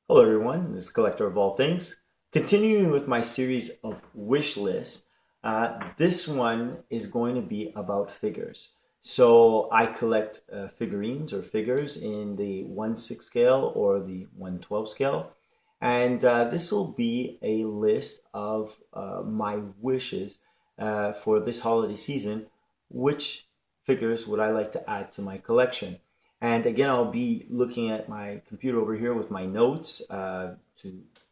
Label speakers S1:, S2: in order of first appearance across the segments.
S1: Hello everyone, this is Collector of All Things. Continuing with my series of wish lists, this one is going to be about figures. So I collect figurines or figures in the 1/6 scale or the 1/12 scale. And this will be a list of my wishes for this holiday season. Which figures would I like to add to my collection? And again, I'll be looking at my computer over here with my notes to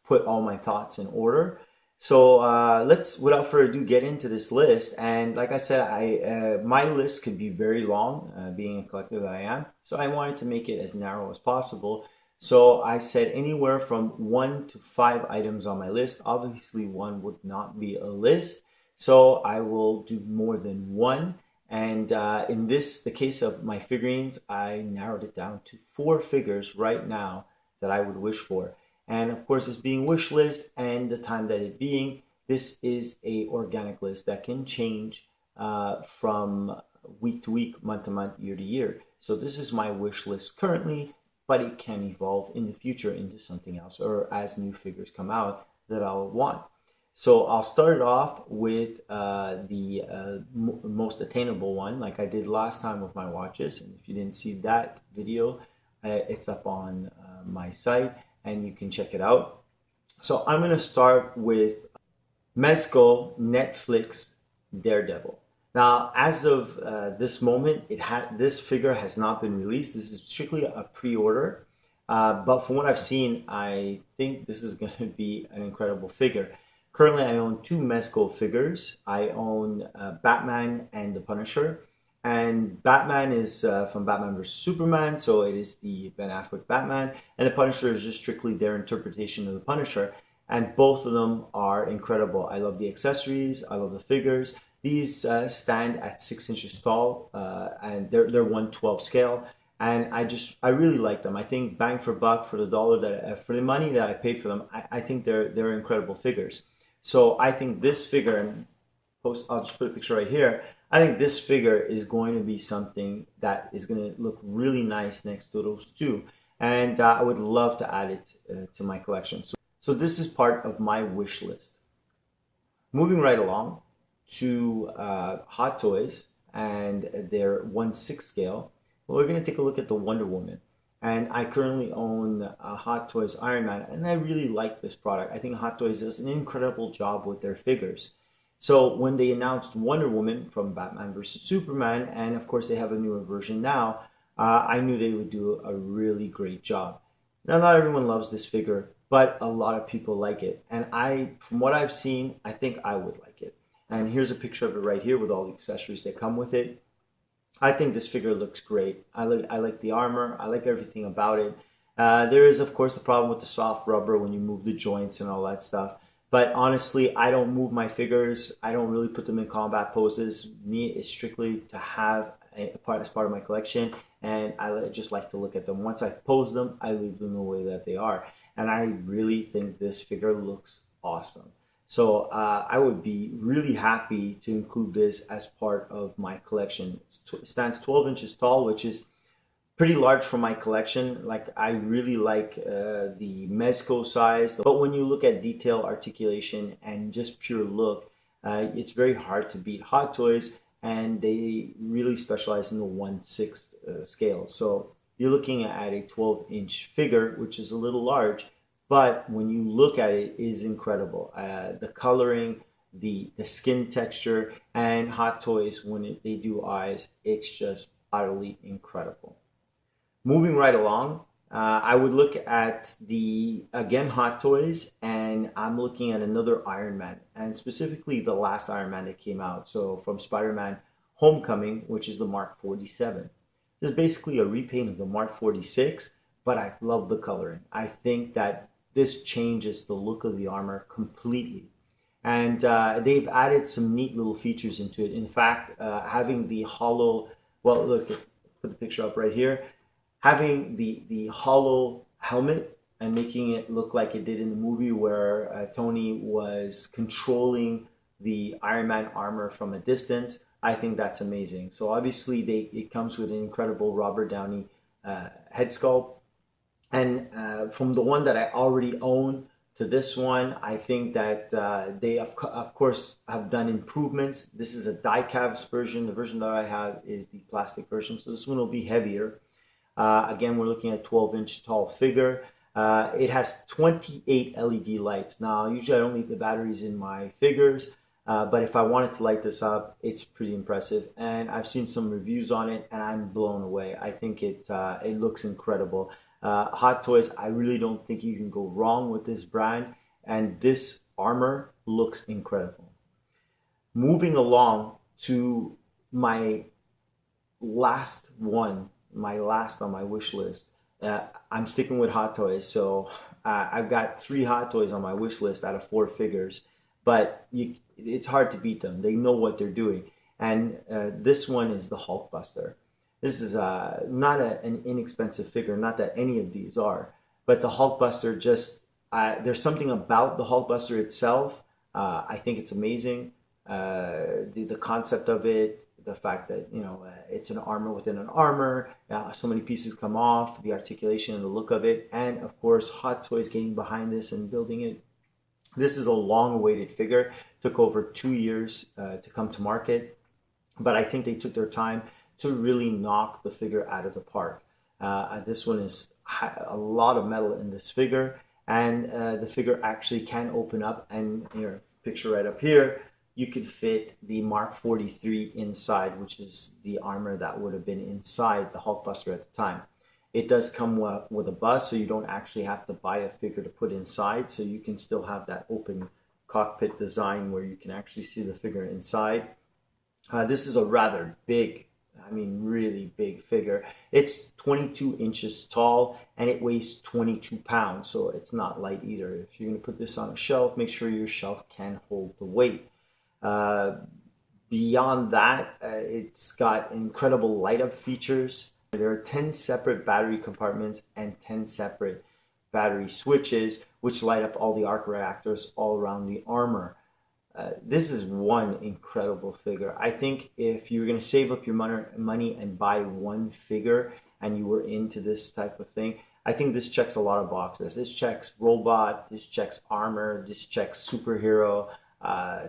S1: put all my thoughts in order. So let's, without further ado, get into this list. And like I said, my list could be very long, being a collector that I am. So I wanted to make it as narrow as possible. So I said anywhere from 1 to 5 items on my list. Obviously, one would not be a list. So I will do more than one. And in the case of my figurines, I narrowed it down to 4 figures right now that I would wish for. And of course, it's being wish list and the time that it being, this is a organic list that can change from week to week, month to month, year to year. So this is my wish list currently, but it can evolve in the future into something else or as new figures come out that I'll want. So I'll start it off with the most attainable one, like I did last time with my watches. And if you didn't see that video, it's up on my site and you can check it out. So I'm going to start with Mezco Netflix Daredevil. Now, as of this moment, this figure has not been released. This is strictly a pre-order. But from what I've seen, I think this is going to be an incredible figure. Currently, I own 2 Mezco figures. I own Batman and the Punisher. And Batman is from Batman vs. Superman, so it is the Ben Affleck Batman. And the Punisher is just strictly their interpretation of the Punisher. And both of them are incredible. I love the accessories. I love the figures. These stand at 6 inches tall, and they're 1/12 scale. And I really like them. I think bang for buck for the dollar for the money that I paid for them, I think they're incredible figures. So I think this figure, and I'll just put a picture right here. I think this figure is going to be something that is going to look really nice next to those 2. And I would love to add it to my collection. So this is part of my wish list. Moving right along to Hot Toys and their 1/6 scale. Well, we're going to take a look at the Wonder Woman. And I currently own Hot Toys Iron Man, and I really like this product. I think Hot Toys does an incredible job with their figures. So when they announced Wonder Woman from Batman vs. Superman, and of course they have a newer version now, I knew they would do a really great job. Now, not everyone loves this figure, but a lot of people like it. And from what I've seen, I think I would like it. And here's a picture of it right here with all the accessories that come with it. I think this figure looks great. I like the armor. I like everything about it. There is, of course, the problem with the soft rubber when you move the joints and all that stuff. But honestly, I don't move my figures. I don't really put them in combat poses. Me, it's strictly to have as part of my collection. And I just like to look at them. Once I pose them, I leave them the way that they are. And I really think this figure looks awesome. So I would be really happy to include this as part of my collection. It stands 12 inches tall, which is pretty large for my collection. Like, I really like the Mezco size. But when you look at detail, articulation, and just pure look, it's very hard to beat Hot Toys. And they really specialize in the 1/6 scale. So you're looking at a 12-inch figure, which is a little large. But when you look at it, it is incredible. The coloring, the skin texture, and Hot Toys, when they do eyes, it's just utterly incredible. Moving right along, I would look at again, Hot Toys, and I'm looking at another Iron Man, and specifically the last Iron Man that came out. So from Spider-Man Homecoming, which is the Mark 47. This is basically a repaint of the Mark 46, but I love the coloring. I think that this changes the look of the armor completely. And they've added some neat little features into it. In fact, having the hollow, well, look, put the picture up right here. Having the hollow helmet and making it look like it did in the movie where Tony was controlling the Iron Man armor from a distance, I think that's amazing. So obviously it comes with an incredible Robert Downey head sculpt. And from the one that I already own to this one, I think that they of course have done improvements. This is a die-cast version. The version that I have is the plastic version, so this one will be heavier. Again, we're looking at 12-inch tall figure. It has 28 LED lights. Now, usually I don't leave the batteries in my figures, but if I wanted to light this up, it's pretty impressive. And I've seen some reviews on it, and I'm blown away. I think it looks incredible. Hot Toys, I really don't think you can go wrong with this brand, and this armor looks incredible. Moving along to my last one, my last on my wish list. I'm sticking with Hot Toys, so I've got 3 Hot Toys on my wish list out of 4 figures, but it's hard to beat them. They know what they're doing, and this one is the Hulkbuster. This is not an inexpensive figure, not that any of these are, but the Hulkbuster just, there's something about the Hulkbuster itself. I think it's amazing. The concept of it, the fact that, you know, it's an armor within an armor, so many pieces come off, the articulation and the look of it, and of course Hot Toys getting behind this and building it. This is a long-awaited figure. Took over 2 years to come to market, but I think they took their time to really knock the figure out of the park. This one is a lot of metal in this figure, and the figure actually can open up, and your picture right up here, you could fit the Mark 43 inside, which is the armor that would have been inside the Hulkbuster at the time. It does come with a bus, so you don't actually have to buy a figure to put inside, so you can still have that open cockpit design where you can actually see the figure inside. This is a rather big, I mean really big figure. It's 22 inches tall and it weighs 22 pounds, so it's not light either. If you're going to put this on a shelf, make sure your shelf can hold the weight. Beyond that, it's got incredible light up features. There are 10 separate battery compartments and 10 separate battery switches which light up all the arc reactors all around the armor. This is one incredible figure. I think if you're going to save up your money and buy one figure and you were into this type of thing, I think this checks a lot of boxes. This checks robot, this checks armor, this checks superhero,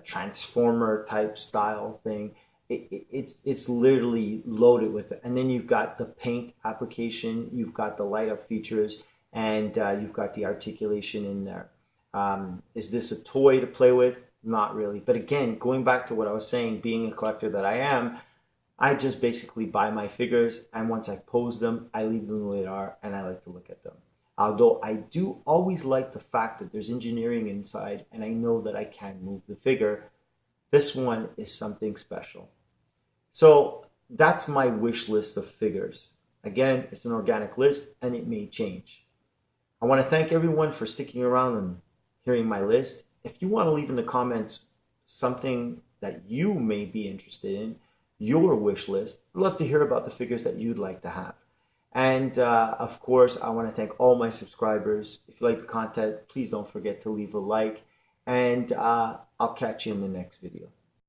S1: transformer type style thing. It's literally loaded with it. And then you've got the paint application, you've got the light up features, and you've got the articulation in there. Is this a toy to play with? Not really. But again, going back to what I was saying, being a collector that I am, I just basically buy my figures, and once I pose them, I leave them the way they are, and I like to look at them. Although I do always like the fact that there's engineering inside, and I know that I can move the figure. This one is something special. So that's my wish list of figures. Again, it's an organic list, and it may change. I want to thank everyone for sticking around and hearing my list. If you want to leave in the comments something that you may be interested in, your wish list, I'd love to hear about the figures that you'd like to have. And of course, I want to thank all my subscribers. If you like the content, please don't forget to leave a like, and I'll catch you in the next video.